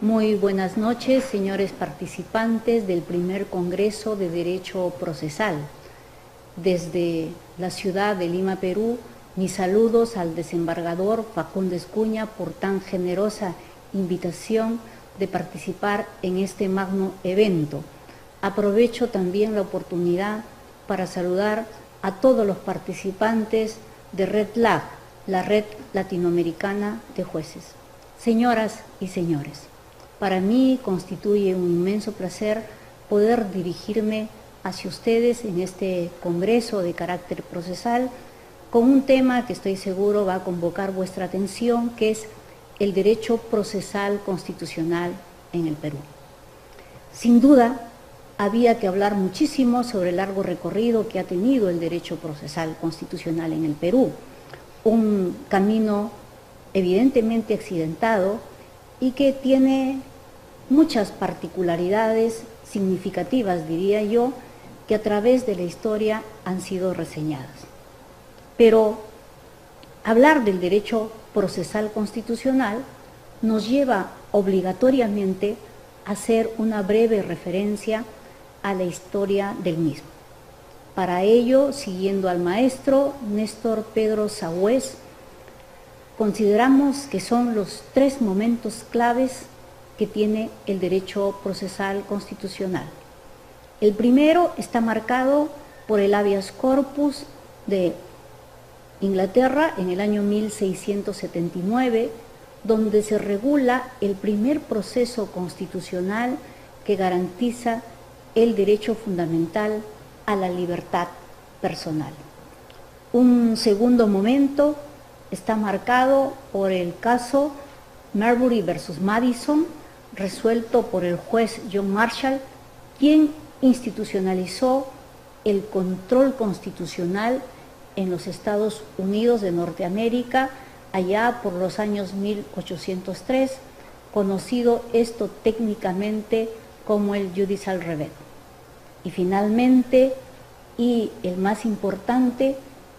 Muy buenas noches, señores participantes del primer Congreso de Derecho Procesal. Desde la ciudad de Lima, Perú, mis saludos al desembargador Facundo Escuña por tan generosa invitación de participar en este magno evento. Aprovecho también la oportunidad para saludar a todos los participantes de RedLab, la Red Latinoamericana de Jueces. Señoras y señores, para mí constituye un inmenso placer poder dirigirme hacia ustedes en este congreso de carácter procesal con un tema que estoy seguro va a convocar vuestra atención, que es el derecho procesal constitucional en el Perú. Sin duda, había que hablar muchísimo sobre el largo recorrido que ha tenido el derecho procesal constitucional en el Perú, un camino evidentemente accidentado y que tiene muchas particularidades significativas, diría yo, que a través de la historia han sido reseñadas. Pero hablar del derecho procesal constitucional nos lleva obligatoriamente a hacer una breve referencia a la historia del mismo. Para ello, siguiendo al maestro Néstor Pedro Sagüez, consideramos que son los tres momentos claves que tiene el derecho procesal constitucional. El primero está marcado por el habeas corpus de Inglaterra en el año 1679, donde se regula el primer proceso constitucional que garantiza el derecho fundamental a la libertad personal. Un segundo momento está marcado por el caso Marbury versus Madison, resuelto por el juez John Marshall, quien institucionalizó el control constitucional en los Estados Unidos de Norteamérica allá por los años 1803, conocido esto técnicamente como el Judicial Review. Y finalmente, y el más importante,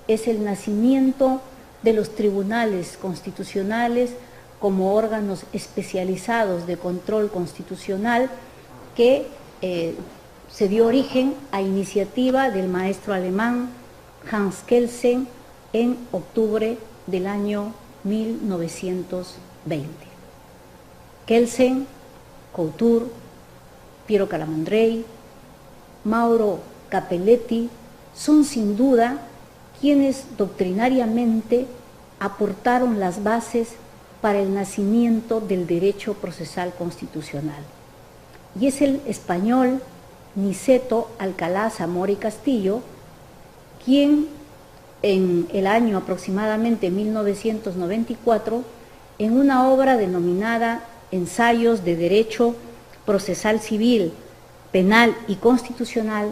es el nacimiento de los tribunales constitucionales como órganos especializados de control constitucional que se dio origen a iniciativa del maestro alemán Hans Kelsen en octubre del año 1920. Kelsen, Couture, Piero Calamandrei, Mauro Capelletti son sin duda quienes doctrinariamente aportaron las bases para el nacimiento del derecho procesal constitucional. Y es el español Niceto Alcalá Zamora y Castillo quien en el año aproximadamente 1994, en una obra denominada Ensayos de Derecho Procesal Civil, Penal y Constitucional,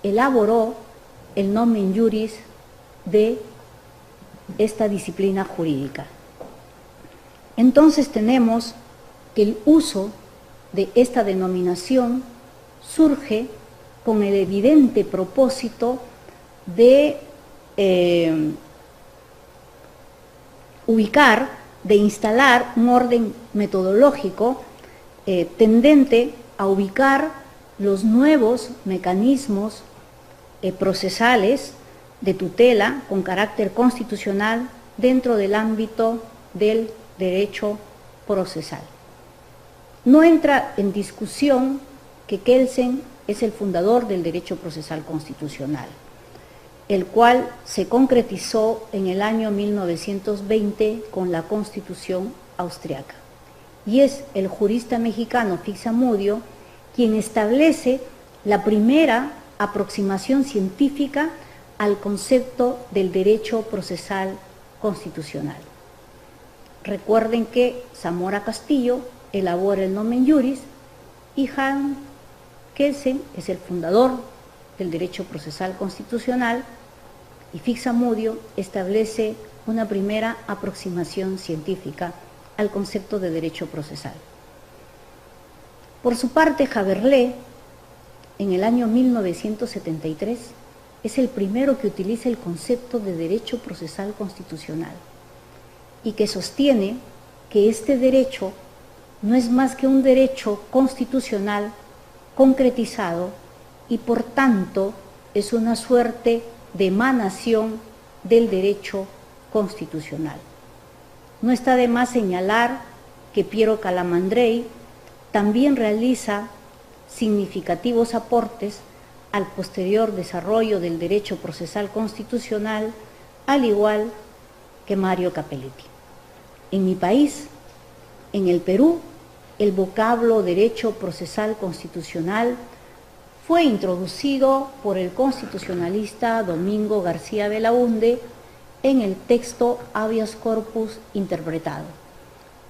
elaboró el nomen juris de esta disciplina jurídica. Entonces tenemos que el uso de esta denominación surge con el evidente propósito de ubicar, de instalar un orden metodológico tendente a ubicar los nuevos mecanismos procesales de tutela con carácter constitucional dentro del ámbito del derecho procesal. No entra en discusión que Kelsen es el fundador del derecho procesal constitucional, el cual se concretizó en el año 1920 con la Constitución austriaca. Y es el jurista mexicano Fixamudio quien establece la primera aproximación científica al concepto del derecho procesal constitucional. Recuerden que Zamora Castillo elabora el nomen juris y Hans Kelsen es el fundador del derecho procesal constitucional y Fixamudio establece una primera aproximación científica al concepto de derecho procesal. Por su parte, Javerlé, en el año 1973, es el primero que utiliza el concepto de derecho procesal constitucional y que sostiene que este derecho no es más que un derecho constitucional concretizado y por tanto es una suerte de emanación del derecho constitucional. No está de más señalar que Piero Calamandrei también realiza significativos aportes al posterior desarrollo del derecho procesal constitucional, al igual que Mario Capelletti. En mi país, en el Perú, el vocablo derecho procesal constitucional fue introducido por el constitucionalista Domingo García Belaúnde en el texto Habeas Corpus interpretado.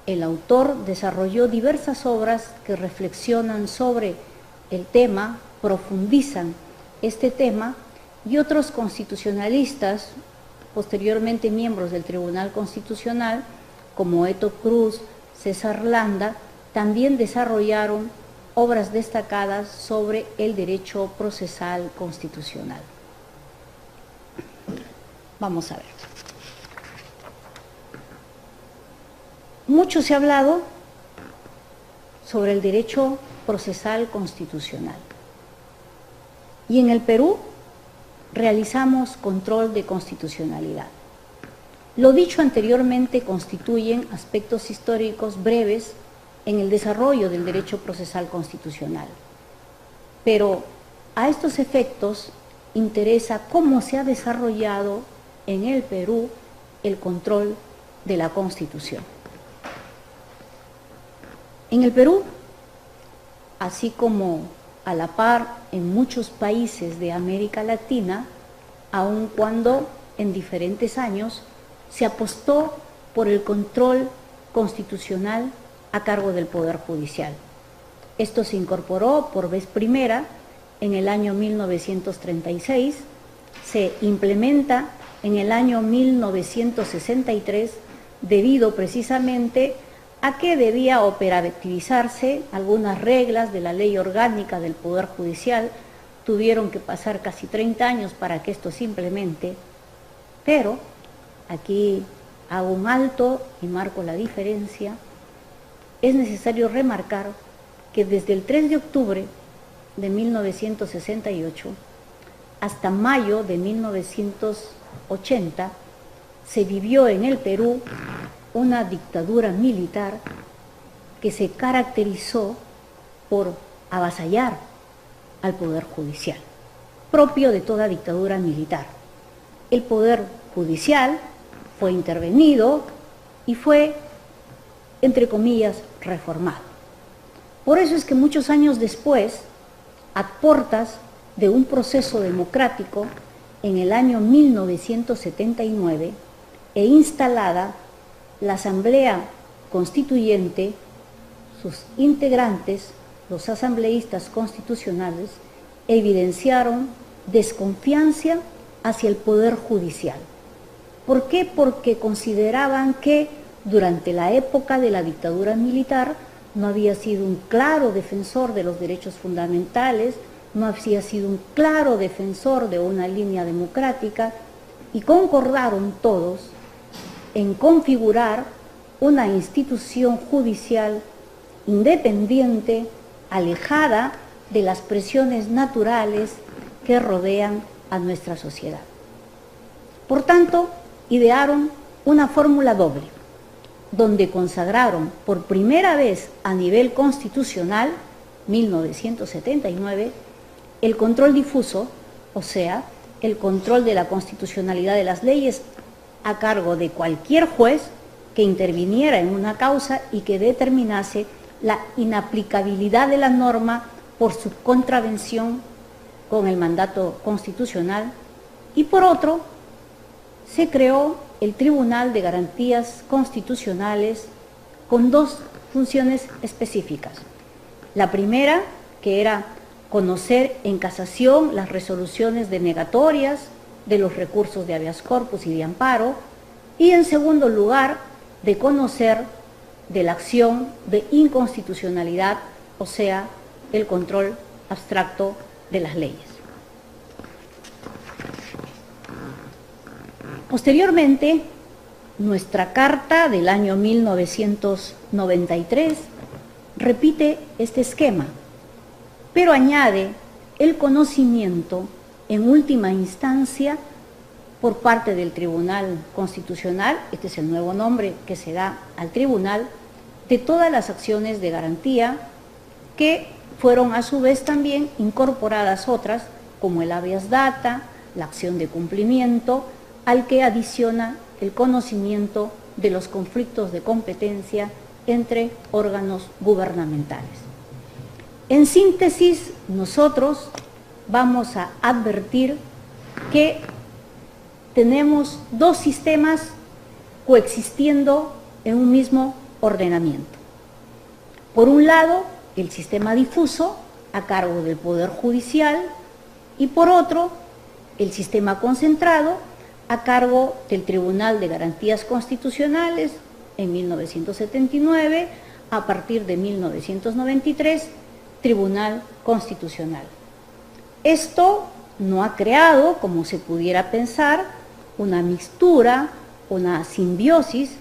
El autor desarrolló diversas obras que reflexionan sobre el tema, profundizan este tema, y otros constitucionalistas, posteriormente miembros del Tribunal Constitucional, como Eto Cruz, César Landa, también desarrollaron obras destacadas sobre el derecho procesal constitucional. Vamos a ver. Mucho se ha hablado sobre el derecho procesal constitucional. Y en el Perú realizamos control de constitucionalidad. Lo dicho anteriormente constituyen aspectos históricos breves en el desarrollo del derecho procesal constitucional. Pero a estos efectos interesa cómo se ha desarrollado en el Perú el control de la Constitución. En el Perú, así como a la par en muchos países de América Latina, aun cuando en diferentes años se apostó por el control constitucional a cargo del Poder Judicial. Esto se incorporó por vez primera en el año 1936, se implementa en el año 1963 debido precisamente a que debía operativizarse algunas reglas de la Ley Orgánica del Poder Judicial. Tuvieron que pasar casi 30 años para que esto se implemente, pero aquí hago un alto y marco la diferencia. Es necesario remarcar que desde el 3 de octubre de 1968 hasta mayo de 1980 se vivió en el Perú una dictadura militar que se caracterizó por avasallar al Poder Judicial, propio de toda dictadura militar. El Poder Judicial fue intervenido y fue, entre comillas, reformado. Por eso es que muchos años después, a portas de un proceso democrático, en el año 1979, e instalada la Asamblea Constituyente, sus integrantes, los asambleístas constitucionales, evidenciaron desconfianza hacia el Poder Judicial. ¿Por qué? Porque consideraban que durante la época de la dictadura militar no había sido un claro defensor de los derechos fundamentales, no había sido un claro defensor de una línea democrática, y concordaron todos en configurar una institución judicial independiente, alejada de las presiones naturales que rodean a nuestra sociedad. Por tanto, idearon una fórmula doble, donde consagraron por primera vez a nivel constitucional, 1979, el control difuso, o sea, el control de la constitucionalidad de las leyes a cargo de cualquier juez que interviniera en una causa y que determinase la inaplicabilidad de la norma por su contravención con el mandato constitucional. Y por otro, se creó el Tribunal de Garantías Constitucionales con dos funciones específicas. La primera, que era conocer en casación las resoluciones denegatorias de los recursos de habeas corpus y de amparo, y en segundo lugar, de conocer de la acción de inconstitucionalidad, o sea, el control abstracto de las leyes. Posteriormente, nuestra Carta del año 1993 repite este esquema, pero añade el conocimiento en última instancia por parte del Tribunal Constitucional, este es el nuevo nombre que se da al tribunal, de todas las acciones de garantía que fueron a su vez también incorporadas otras, como el habeas data, la acción de cumplimiento, al que adiciona el conocimiento de los conflictos de competencia entre órganos gubernamentales. En síntesis, nosotros vamos a advertir que tenemos dos sistemas coexistiendo en un mismo ordenamiento. Por un lado, el sistema difuso a cargo del Poder Judicial y por otro, el sistema concentrado a cargo del Tribunal de Garantías Constitucionales en 1979, a partir de 1993, Tribunal Constitucional. Esto no ha creado, como se pudiera pensar, una mixtura, una simbiosis,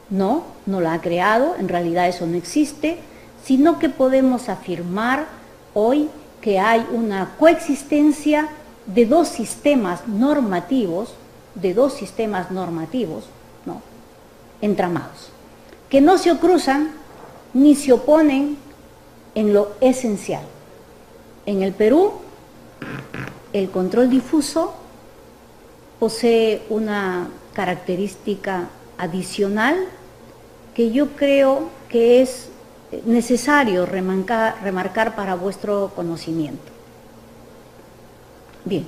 no la ha creado, en realidad eso no existe, sino que podemos afirmar hoy que hay una coexistencia de dos sistemas normativos, ¿no?, entramados, que no se cruzan ni se oponen en lo esencial. En el Perú, el control difuso posee una característica adicional que yo creo que es necesario remarcar para vuestro conocimiento. Bien,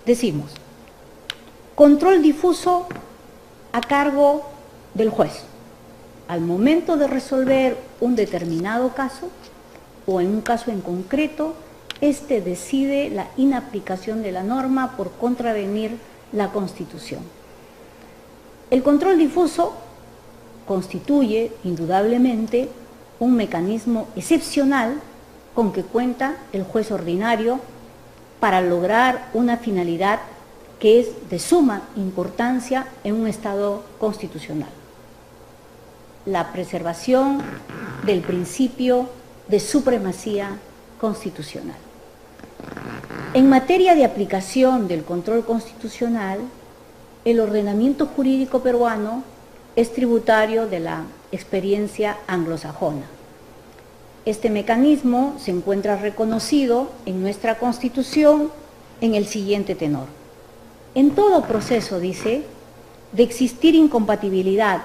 decimos, control difuso a cargo del juez. Al momento de resolver un determinado caso, o en un caso en concreto, éste decide la inaplicación de la norma por contravenir la Constitución. El control difuso constituye, indudablemente, un mecanismo excepcional con que cuenta el juez ordinario para lograr una finalidad que es de suma importancia en un Estado constitucional: la preservación del principio de supremacía constitucional. En materia de aplicación del control constitucional, el ordenamiento jurídico peruano es tributario de la experiencia anglosajona. Este mecanismo se encuentra reconocido en nuestra Constitución en el siguiente tenor: en todo proceso, dice, de existir incompatibilidad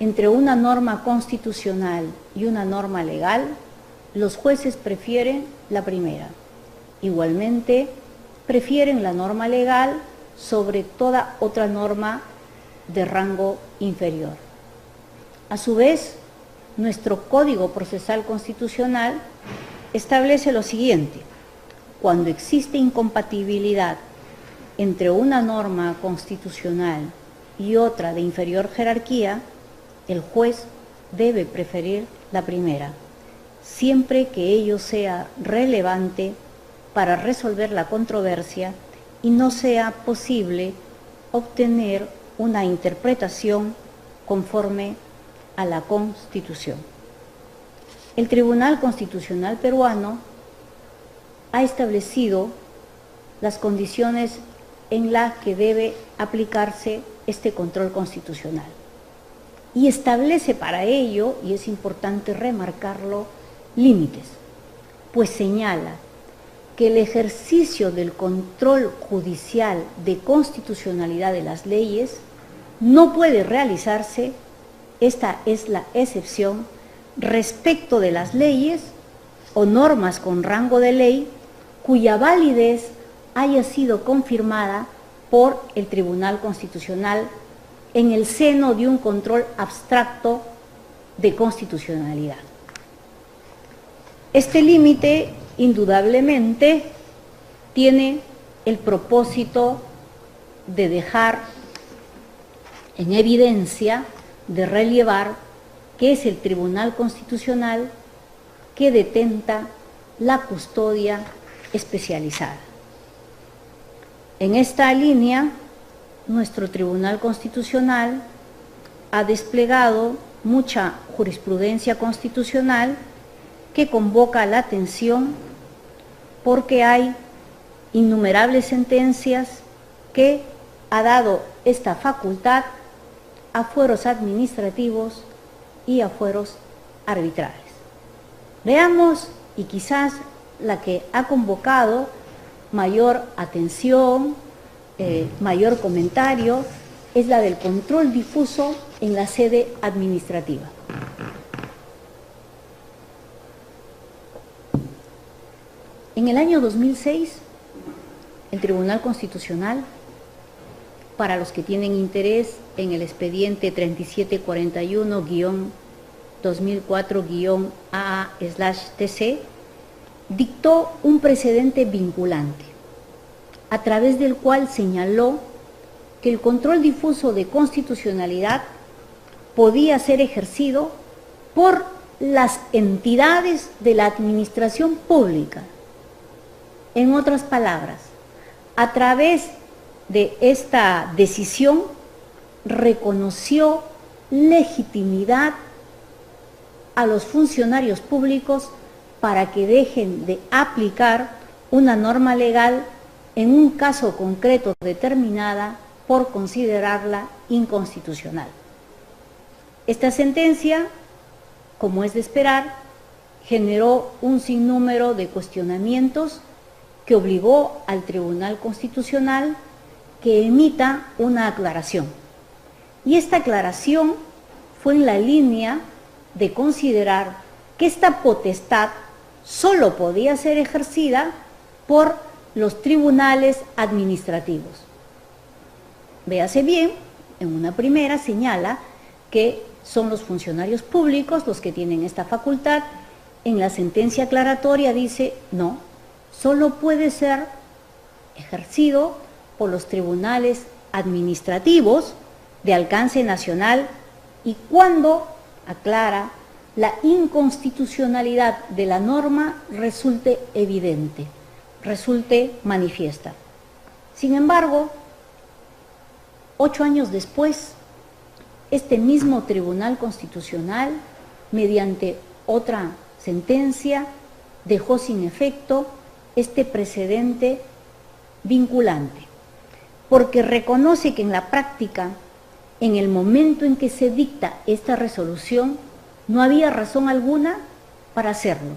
entre una norma constitucional y una norma legal, los jueces prefieren la primera. Igualmente, prefieren la norma legal sobre toda otra norma de rango inferior. A su vez, nuestro Código Procesal Constitucional establece lo siguiente: cuando existe incompatibilidad entre una norma constitucional y otra de inferior jerarquía, el juez debe preferir la primera, siempre que ello sea relevante para resolver la controversia y no sea posible obtener una interpretación conforme a la Constitución. El Tribunal Constitucional peruano ha establecido las condiciones en las que debe aplicarse este control constitucional y establece para ello, y es importante remarcarlo, límites, pues señala que el ejercicio del control judicial de constitucionalidad de las leyes no puede realizarse, esta es la excepción, respecto de las leyes o normas con rango de ley cuya validez haya sido confirmada por el Tribunal Constitucional en el seno de un control abstracto de constitucionalidad. Este límite, indudablemente, tiene el propósito de dejar en evidencia, de relevar que es el Tribunal Constitucional que detenta la custodia especializada. En esta línea, nuestro Tribunal Constitucional ha desplegado mucha jurisprudencia constitucional que convoca la atención porque hay innumerables sentencias que ha dado esta facultad a fueros administrativos y a fueros arbitrales. Veamos, y quizás la que ha convocado mayor atención, mayor comentario, es la del control difuso en la sede administrativa. En el año 2006, el Tribunal Constitucional, para los que tienen interés en el expediente 3741-2004-AA/TC, dictó un precedente vinculante, a través del cual señaló que el control difuso de constitucionalidad podía ser ejercido por las entidades de la administración pública. En otras palabras, a través de esta decisión reconoció legitimidad a los funcionarios públicos para que dejen de aplicar una norma legal en un caso concreto determinada por considerarla inconstitucional. Esta sentencia, como es de esperar, generó un sinnúmero de cuestionamientos que obligó al Tribunal Constitucional que emita una aclaración. Y esta aclaración fue en la línea de considerar que esta potestad solo podía ser ejercida por los tribunales administrativos. Véase bien, en una primera señala que son los funcionarios públicos los que tienen esta facultad. En la sentencia aclaratoria dice, no, solo puede ser ejercido por los tribunales administrativos de alcance nacional y cuando, aclara, la inconstitucionalidad de la norma resulte evidente, resulte manifiesta. Sin embargo, 8 años después, este mismo Tribunal Constitucional, mediante otra sentencia, dejó sin efecto este precedente vinculante, porque reconoce que en la práctica, en el momento en que se dicta esta resolución, no había razón alguna para hacerlo.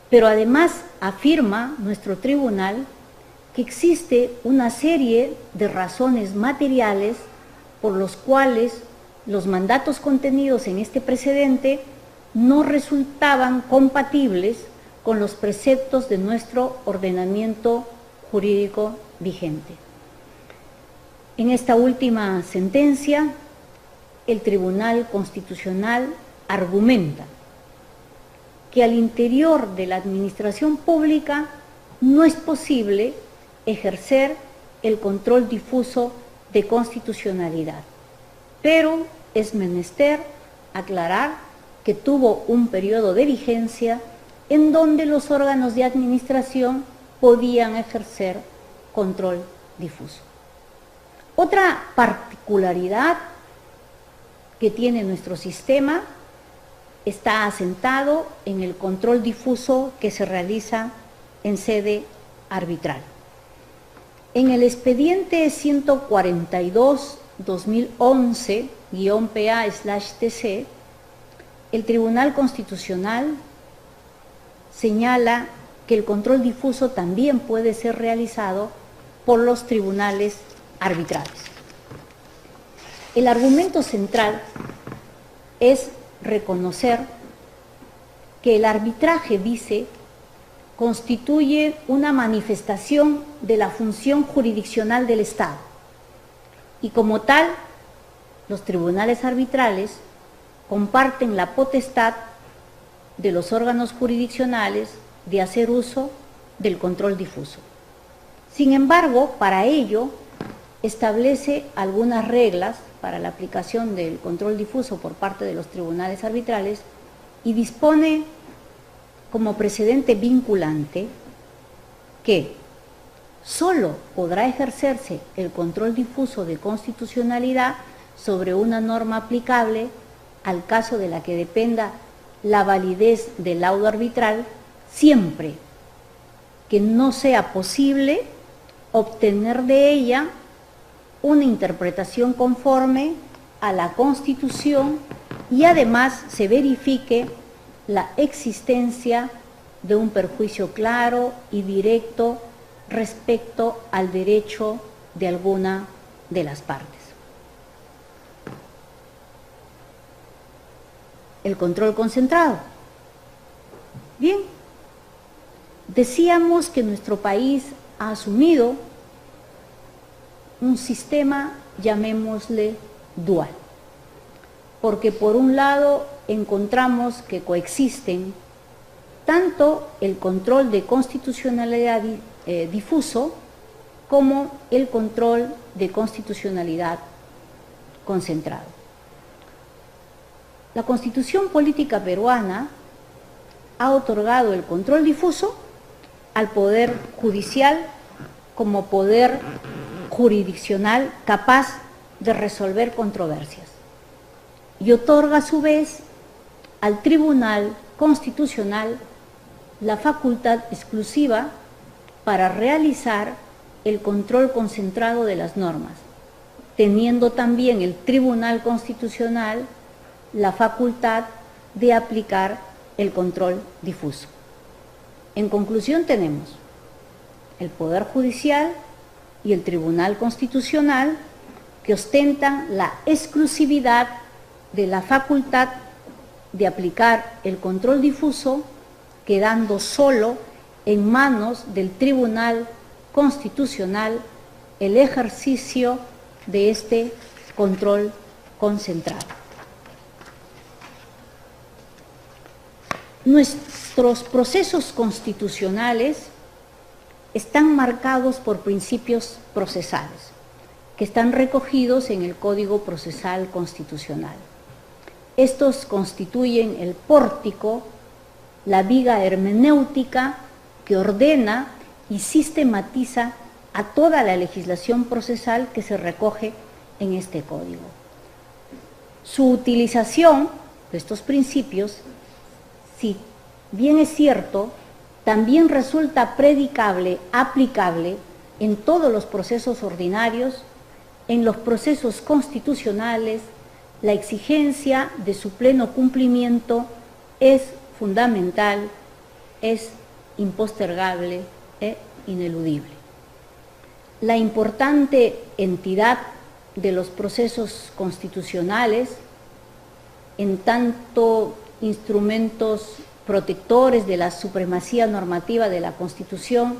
Pero además afirma nuestro tribunal que existe una serie de razones materiales por los cuales los mandatos contenidos en este precedente no resultaban compatibles con los preceptos de nuestro ordenamiento jurídico vigente. En esta última sentencia, el Tribunal Constitucional argumenta que al interior de la administración pública no es posible ejercer el control difuso de constitucionalidad, pero es menester aclarar que tuvo un periodo de vigencia en donde los órganos de administración podían ejercer control difuso. Otra particularidad que tiene nuestro sistema está asentado en el control difuso que se realiza en sede arbitral. En el expediente 142-2011-PA/TC, el Tribunal Constitucional señala que el control difuso también puede ser realizado por los tribunales arbitrales. El argumento central es reconocer que el arbitraje, dice, constituye una manifestación de la función jurisdiccional del Estado y como tal, los tribunales arbitrales comparten la potestad de los órganos jurisdiccionales de hacer uso del control difuso. Sin embargo, para ello, establece algunas reglas para la aplicación del control difuso por parte de los tribunales arbitrales y dispone como precedente vinculante que solo podrá ejercerse el control difuso de constitucionalidad sobre una norma aplicable al caso de la que dependa la validez del laudo arbitral, siempre que no sea posible obtener de ella una interpretación conforme a la Constitución y además se verifique la existencia de un perjuicio claro y directo respecto al derecho de alguna de las partes. El control concentrado. Bien, decíamos que nuestro país ha asumido un sistema, llamémosle, dual, porque por un lado encontramos que coexisten tanto el control de constitucionalidad difuso como el control de constitucionalidad concentrado. La Constitución Política Peruana ha otorgado el control difuso al Poder Judicial como poder jurisdiccional capaz de resolver controversias y otorga a su vez al Tribunal Constitucional la facultad exclusiva para realizar el control concentrado de las normas, teniendo también el Tribunal Constitucional la facultad de aplicar el control difuso. En conclusión, tenemos el Poder Judicial y el Tribunal Constitucional que ostentan la exclusividad de la facultad de aplicar el control difuso, quedando solo en manos del Tribunal Constitucional el ejercicio de este control concentrado. Nuestros procesos constitucionales están marcados por principios procesales, que están recogidos en el Código Procesal Constitucional. Estos constituyen el pórtico, la viga hermenéutica que ordena y sistematiza a toda la legislación procesal que se recoge en este código. Su utilización de estos principios, si bien es cierto, también resulta predicable, aplicable en todos los procesos ordinarios, en los procesos constitucionales, la exigencia de su pleno cumplimiento es fundamental, es impostergable e ineludible. La importante entidad de los procesos constitucionales, en tanto instrumentos protectores de la supremacía normativa de la Constitución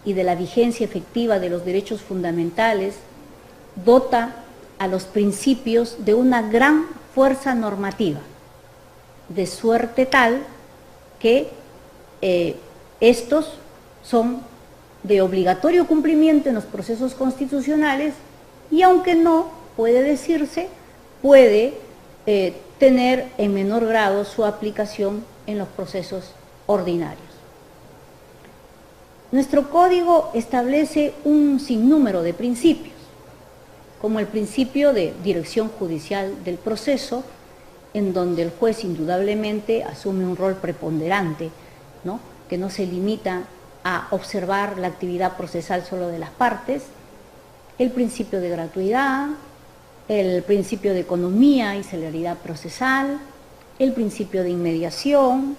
y de la vigencia efectiva de los derechos fundamentales, dota a los principios de una gran fuerza normativa, de suerte tal que estos son de obligatorio cumplimiento en los procesos constitucionales y aunque no puede decirse, puede tener en menor grado su aplicación en los procesos ordinarios. Nuestro código establece un sinnúmero de principios, como el principio de dirección judicial del proceso, en donde el juez indudablemente asume un rol preponderante, ¿no?, que no se limita a observar la actividad procesal solo de las partes, el principio de gratuidad, el principio de economía y celeridad procesal, el principio de inmediación,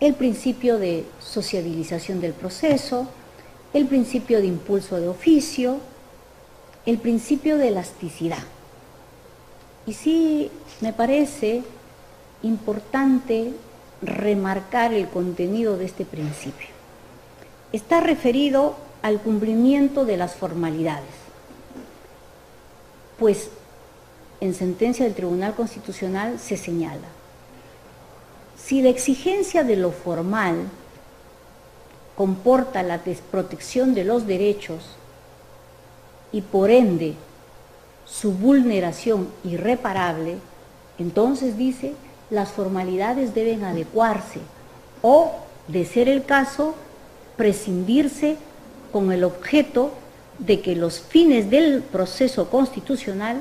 el principio de sociabilización del proceso, el principio de impulso de oficio, el principio de elasticidad. Y sí me parece importante remarcar el contenido de este principio. Está referido al cumplimiento de las formalidades, pues en sentencia del Tribunal Constitucional se señala: si la exigencia de lo formal comporta la desprotección de los derechos y por ende su vulneración irreparable, entonces dice, las formalidades deben adecuarse o, de ser el caso, prescindirse con el objeto de que los fines del proceso constitucional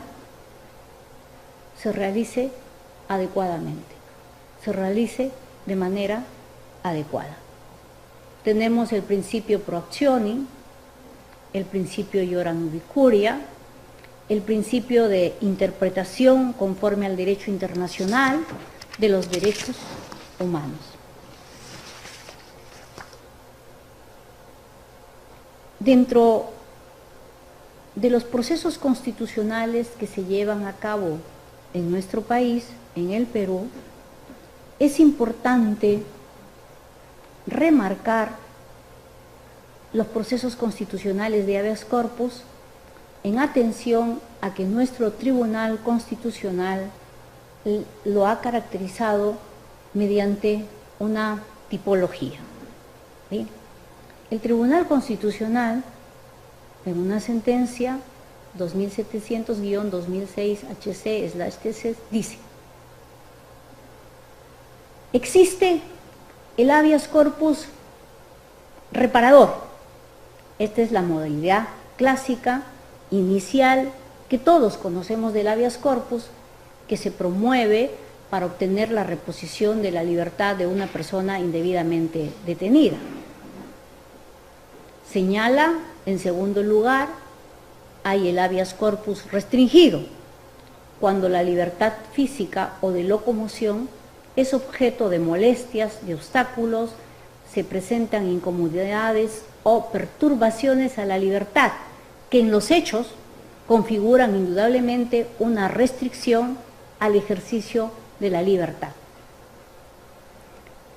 se realice adecuadamente, se realice de manera adecuada. Tenemos el principio pro actioni, el principio iora nubi curia, el principio de interpretación conforme al derecho internacional de los derechos humanos. Dentro de los procesos constitucionales que se llevan a cabo en nuestro país, en el Perú, es importante remarcar los procesos constitucionales de habeas corpus en atención a que nuestro Tribunal Constitucional lo ha caracterizado mediante una tipología. ¿Sí? El Tribunal Constitucional, en una sentencia 2700-2006-HC/TC, dice: existe el habeas corpus reparador. Esta es la modalidad clásica, inicial, que todos conocemos del habeas corpus, que se promueve para obtener la reposición de la libertad de una persona indebidamente detenida. Señala, en segundo lugar, hay el habeas corpus restringido, cuando la libertad física o de locomoción es objeto de molestias, de obstáculos, se presentan incomodidades o perturbaciones a la libertad, que en los hechos configuran indudablemente una restricción al ejercicio de la libertad.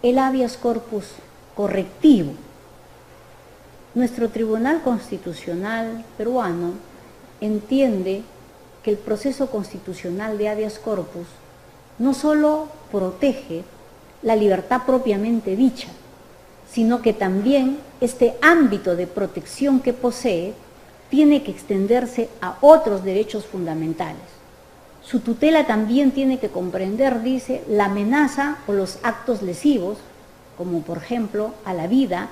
El habeas corpus correctivo. Nuestro Tribunal Constitucional peruano entiende que el proceso constitucional de habeas corpus no solo protege la libertad propiamente dicha, sino que también este ámbito de protección que posee tiene que extenderse a otros derechos fundamentales. Su tutela también tiene que comprender, dice, la amenaza o los actos lesivos, como por ejemplo a la vida,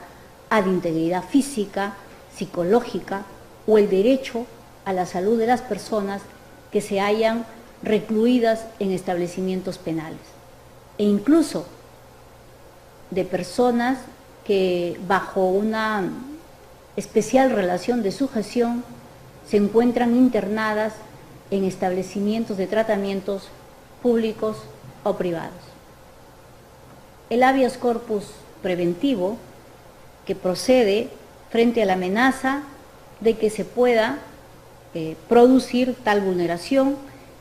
a la integridad física, psicológica o el derecho a la salud de las personas que se hallan recluidas en establecimientos penales, e incluso de personas que bajo una especial relación de sujeción se encuentran internadas en establecimientos de tratamientos públicos o privados. El habeas corpus preventivo, que procede frente a la amenaza de que se pueda producir tal vulneración,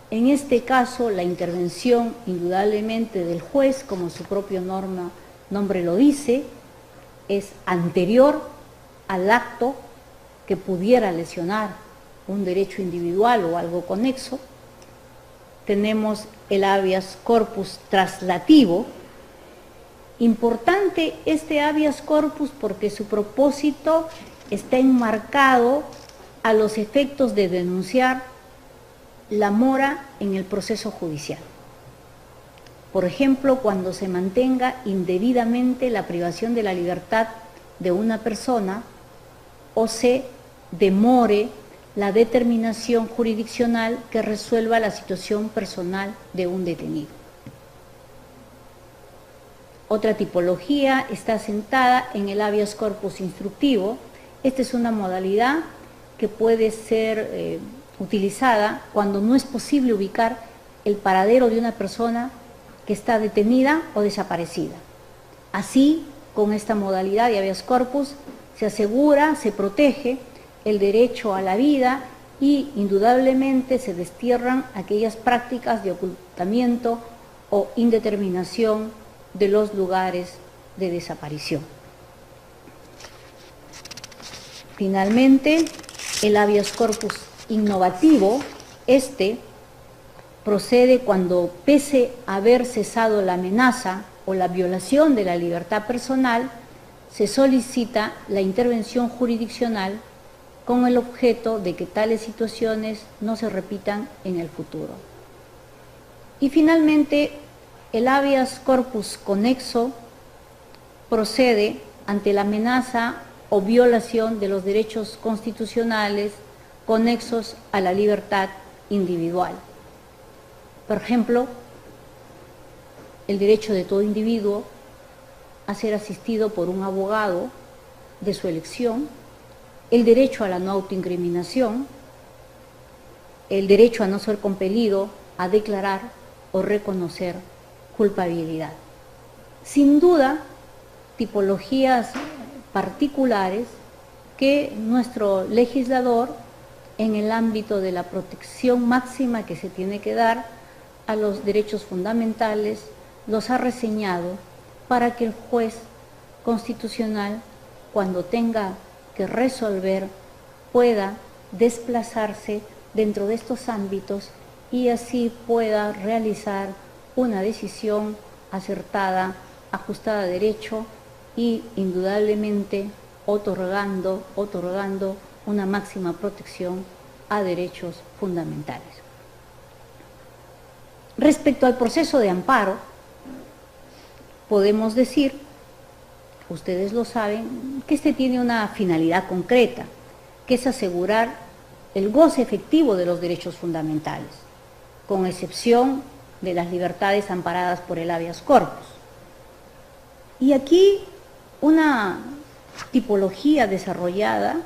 en este caso la intervención indudablemente del juez, como su propio nombre lo dice, es anterior al acto que pudiera lesionar un derecho individual o algo conexo. Tenemos el habeas corpus traslativo. Importante este habeas corpus porque su propósito está enmarcado a los efectos de denunciar la mora en el proceso judicial. Por ejemplo, cuando se mantenga indebidamente la privación de la libertad de una persona o se demore la determinación jurisdiccional que resuelva la situación personal de un detenido. Otra tipología está sentada en el habeas corpus instructivo. Esta es una modalidad que puede ser utilizada cuando no es posible ubicar el paradero de una persona que está detenida o desaparecida. Así, con esta modalidad de habeas corpus, se asegura, se protege el derecho a la vida y indudablemente se destierran aquellas prácticas de ocultamiento o indeterminación de los lugares de desaparición. Finalmente, el habeas corpus innovativo, procede cuando, pese a haber cesado la amenaza o la violación de la libertad personal, se solicita la intervención jurisdiccional con el objeto de que tales situaciones no se repitan en el futuro. Y finalmente, el habeas corpus conexo procede ante la amenaza o violación de los derechos constitucionales conexos a la libertad individual. Por ejemplo, el derecho de todo individuo a ser asistido por un abogado de su elección, el derecho a la no autoincriminación, el derecho a no ser compelido a declarar o reconocer culpabilidad. Sin duda, tipologías particulares que nuestro legislador, en el ámbito de la protección máxima que se tiene que dar a los derechos fundamentales, los ha reseñado para que el juez constitucional, cuando tenga que resolver, pueda desplazarse dentro de estos ámbitos y así pueda realizar una decisión acertada, ajustada a derecho y indudablemente otorgando una máxima protección a derechos fundamentales. Respecto al proceso de amparo, podemos decir, ustedes lo saben, que este tiene una finalidad concreta, que es asegurar el goce efectivo de los derechos fundamentales, con excepción de las libertades amparadas por el habeas corpus. Y aquí una tipología desarrollada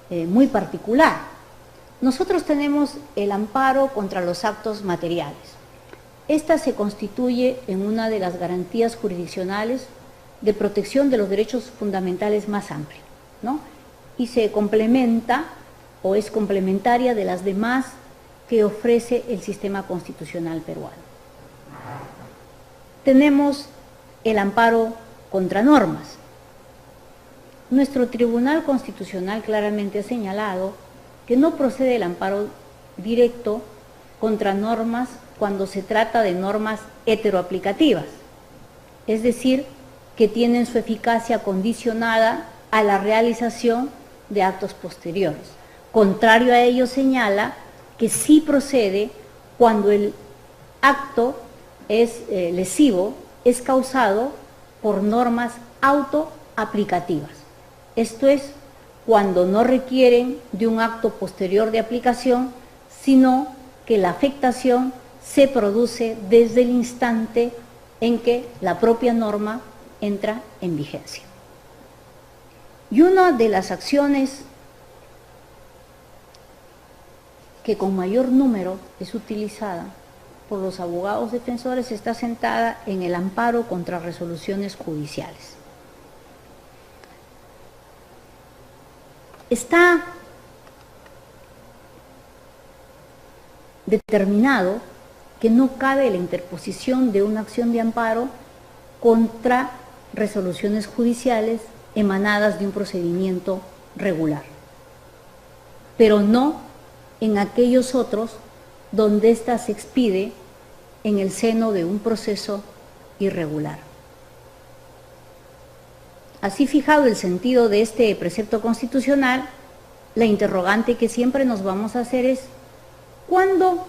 muy particular. Nosotros tenemos el amparo contra los actos materiales. Esta se constituye en una de las garantías jurisdiccionales de protección de los derechos fundamentales más amplio, ¿no? Y se complementa o es complementaria de las demás que ofrece el sistema constitucional peruano. Tenemos el amparo contra normas. Nuestro Tribunal Constitucional claramente ha señalado que no procede el amparo directo contra normas cuando se trata de normas heteroaplicativas, es decir, que tienen su eficacia condicionada a la realización de actos posteriores. Contrario a ello, señala que sí procede cuando el acto es lesivo, es causado por normas autoaplicativas. Esto es, cuando no requieren de un acto posterior de aplicación, sino que la afectación se produce desde el instante en que la propia norma entra en vigencia. Y una de las acciones que con mayor número es utilizada por los abogados defensores está sentada en el amparo contra resoluciones judiciales. Está determinado que no cabe la interposición de una acción de amparo contra resoluciones judiciales emanadas de un procedimiento regular, pero no en aquellos otros donde ésta se expide en el seno de un proceso irregular. Así fijado el sentido de este precepto constitucional, la interrogante que siempre nos vamos a hacer es: ¿cuándo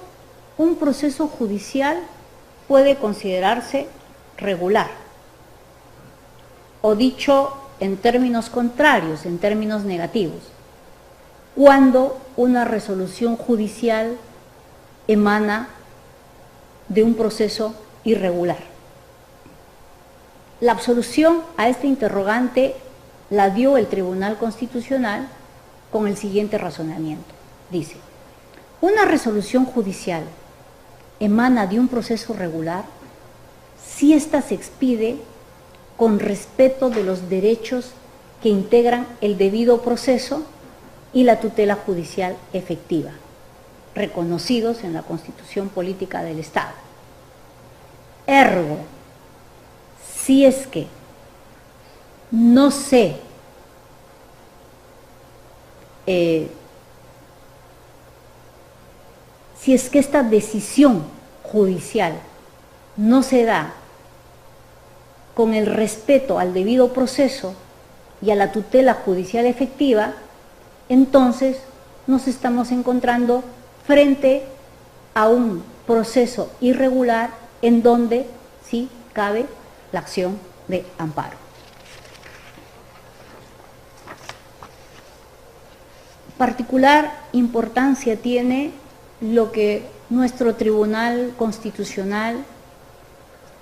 un proceso judicial puede considerarse regular? O dicho en términos contrarios, en términos negativos, ¿cuándo una resolución judicial emana de un proceso irregular? La absolución a este interrogante la dio el Tribunal Constitucional con el siguiente razonamiento. Dice: una resolución judicial emana de un proceso regular si ésta se expide con respeto de los derechos que integran el debido proceso y la tutela judicial efectiva, reconocidos en la Constitución Política del Estado. Ergo, si es que no se si es que esta decisión judicial no se da con el respeto al debido proceso y a la tutela judicial efectiva, entonces nos estamos encontrando frente a un proceso irregular en donde sí cabe la acción de amparo. Particular importancia tiene lo que nuestro Tribunal Constitucional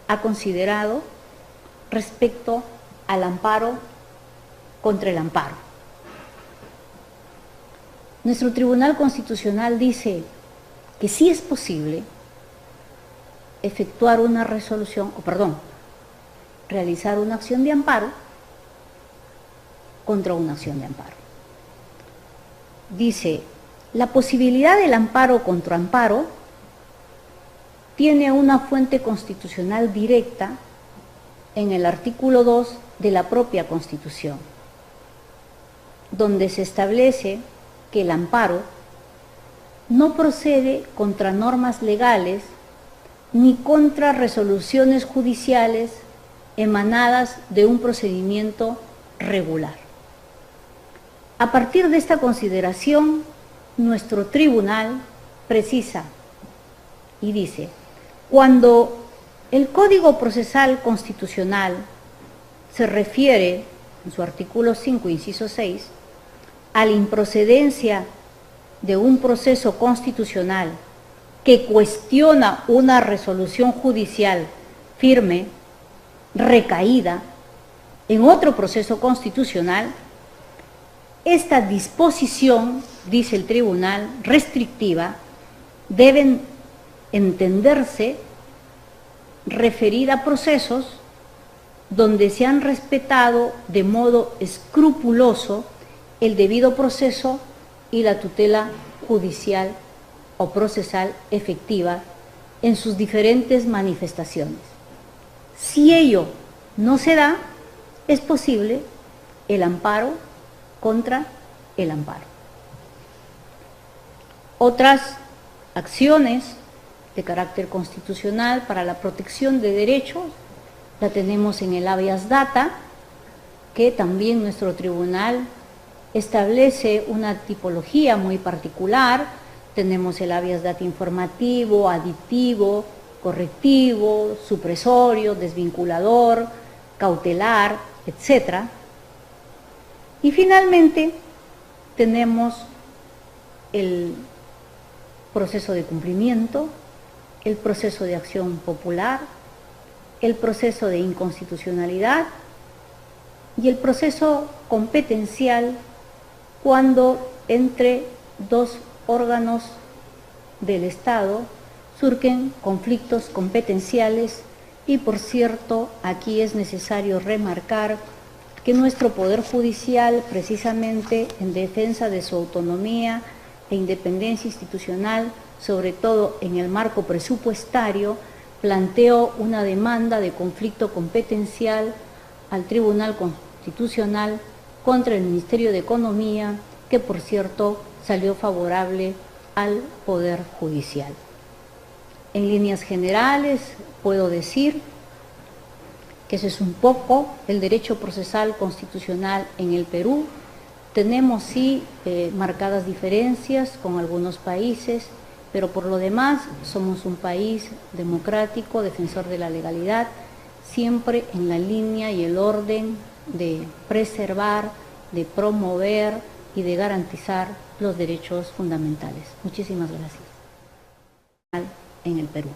ha considerado respecto al amparo contra el amparo. Nuestro Tribunal Constitucional dice que sí es posible efectuar una resolución, realizar una acción de amparo contra una acción de amparo. Dice, la posibilidad del amparo contra amparo tiene una fuente constitucional directa en el artículo 2 de la propia Constitución, donde se establece que el amparo no procede contra normas legales ni contra resoluciones judiciales emanadas de un procedimiento regular. A partir de esta consideración, nuestro tribunal precisa y dice, cuando el Código Procesal Constitucional se refiere, en su artículo 5, inciso 6, a la improcedencia de un proceso constitucional que cuestiona una resolución judicial firme, recaída en otro proceso constitucional, esta disposición, dice el tribunal, restrictiva, deben entenderse referida a procesos donde se han respetado de modo escrupuloso el debido proceso y la tutela judicial o procesal efectiva en sus diferentes manifestaciones. Si ello no se da, es posible el amparo contra el amparo. Otras acciones de carácter constitucional para la protección de derechos la tenemos en el habeas data, que también nuestro tribunal establece una tipología muy particular. Tenemos el habeas data informativo, aditivo, correctivo, supresorio, desvinculador, cautelar, etc. Y finalmente tenemos el proceso de cumplimiento, el proceso de acción popular, el proceso de inconstitucionalidad y el proceso competencial cuando entre dos órganos del Estado surgen conflictos competenciales. Y por cierto, aquí es necesario remarcar que nuestro Poder Judicial, precisamente en defensa de su autonomía e independencia institucional, sobre todo en el marco presupuestario, planteó una demanda de conflicto competencial al Tribunal Constitucional contra el Ministerio de Economía, que por cierto salió favorable al Poder Judicial. En líneas generales puedo decir que ese es un poco el derecho procesal constitucional en el Perú. Tenemos sí marcadas diferencias con algunos países, pero por lo demás somos un país democrático, defensor de la legalidad, siempre en la línea y el orden de preservar, de promover y de garantizar los derechos fundamentales. Muchísimas gracias. En el Perú.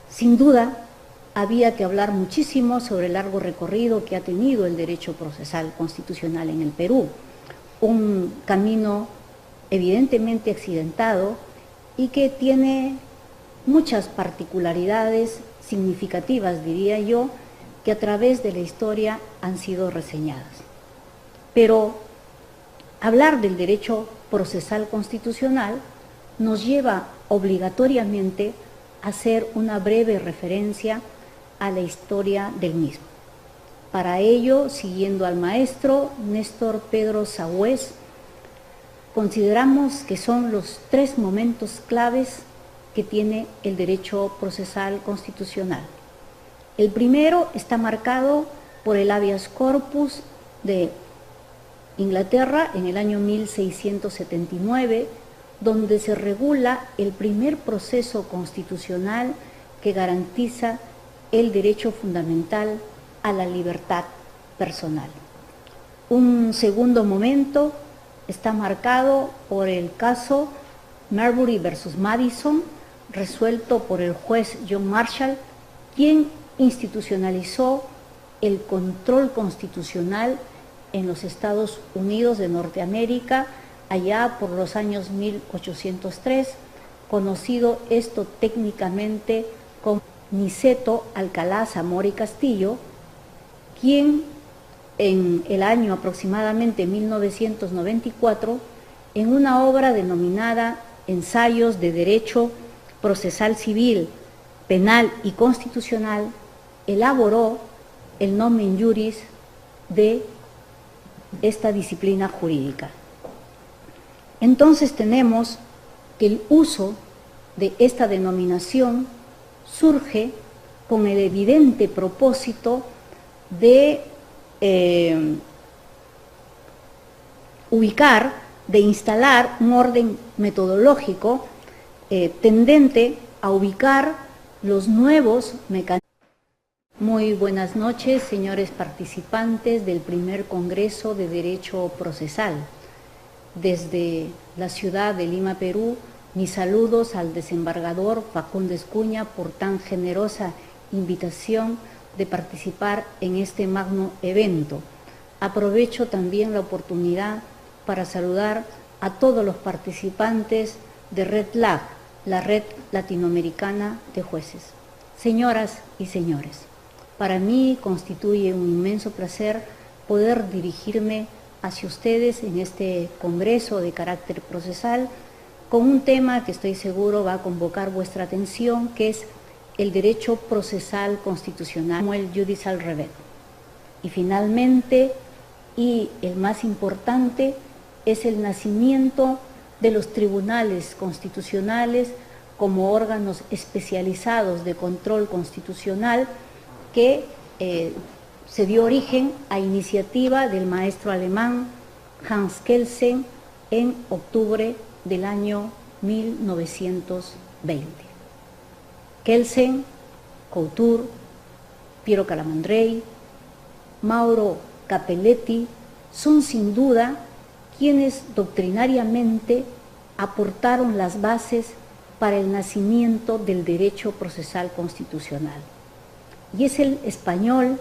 Sin duda, había que hablar muchísimo sobre el largo recorrido que ha tenido el derecho procesal constitucional en el Perú. Un camino evidentemente accidentado y que tiene muchas particularidades significativas, diría yo, que a través de la historia han sido reseñadas. Pero hablar del derecho procesal constitucional nos lleva obligatoriamente a hacer una breve referencia a la historia del mismo. Para ello, siguiendo al maestro Néstor Pedro Sagüez, consideramos que son los tres momentos claves que tiene el derecho procesal constitucional. El primero está marcado por el habeas corpus de Inglaterra en el año 1679, donde se regula el primer proceso constitucional que garantiza el derecho fundamental a la libertad personal. Un segundo momento está marcado por el caso Marbury versus Madison, resuelto por el juez John Marshall, quien institucionalizó el control constitucional en los Estados Unidos de Norteamérica allá por los años 1803, conocido esto técnicamente como Niceto Alcalá Zamora y Castillo, quien en el año aproximadamente 1994, en una obra denominada Ensayos de Derecho Procesal Civil, Penal y Constitucional, elaboró el nomen juris de esta disciplina jurídica. Entonces tenemos que el uso de esta denominación surge con el evidente propósito de ubicar, de instalar un orden metodológico tendente a ubicar los nuevos mecanismos. Muy buenas noches, señores participantes del primer Congreso de Derecho Procesal. Desde la ciudad de Lima, Perú, mis saludos al desembargador Facundo Escuña por tan generosa invitación de participar en este magno evento. Aprovecho también la oportunidad para saludar a todos los participantes de RedLab, la Red Latinoamericana de Jueces. Señoras y señores, para mí constituye un inmenso placer poder dirigirme hacia ustedes en este congreso de carácter procesal con un tema que estoy seguro va a convocar vuestra atención, que es el derecho procesal constitucional, como el judicial review. Y finalmente, y el más importante, es el nacimiento de los tribunales constitucionales como órganos especializados de control constitucional que se dio origen a iniciativa del maestro alemán Hans Kelsen en octubre del año 1920. Kelsen, Couture, Piero Calamandrei, Mauro Capelletti son sin duda quienes doctrinariamente aportaron las bases para el nacimiento del derecho procesal constitucional. Y es el español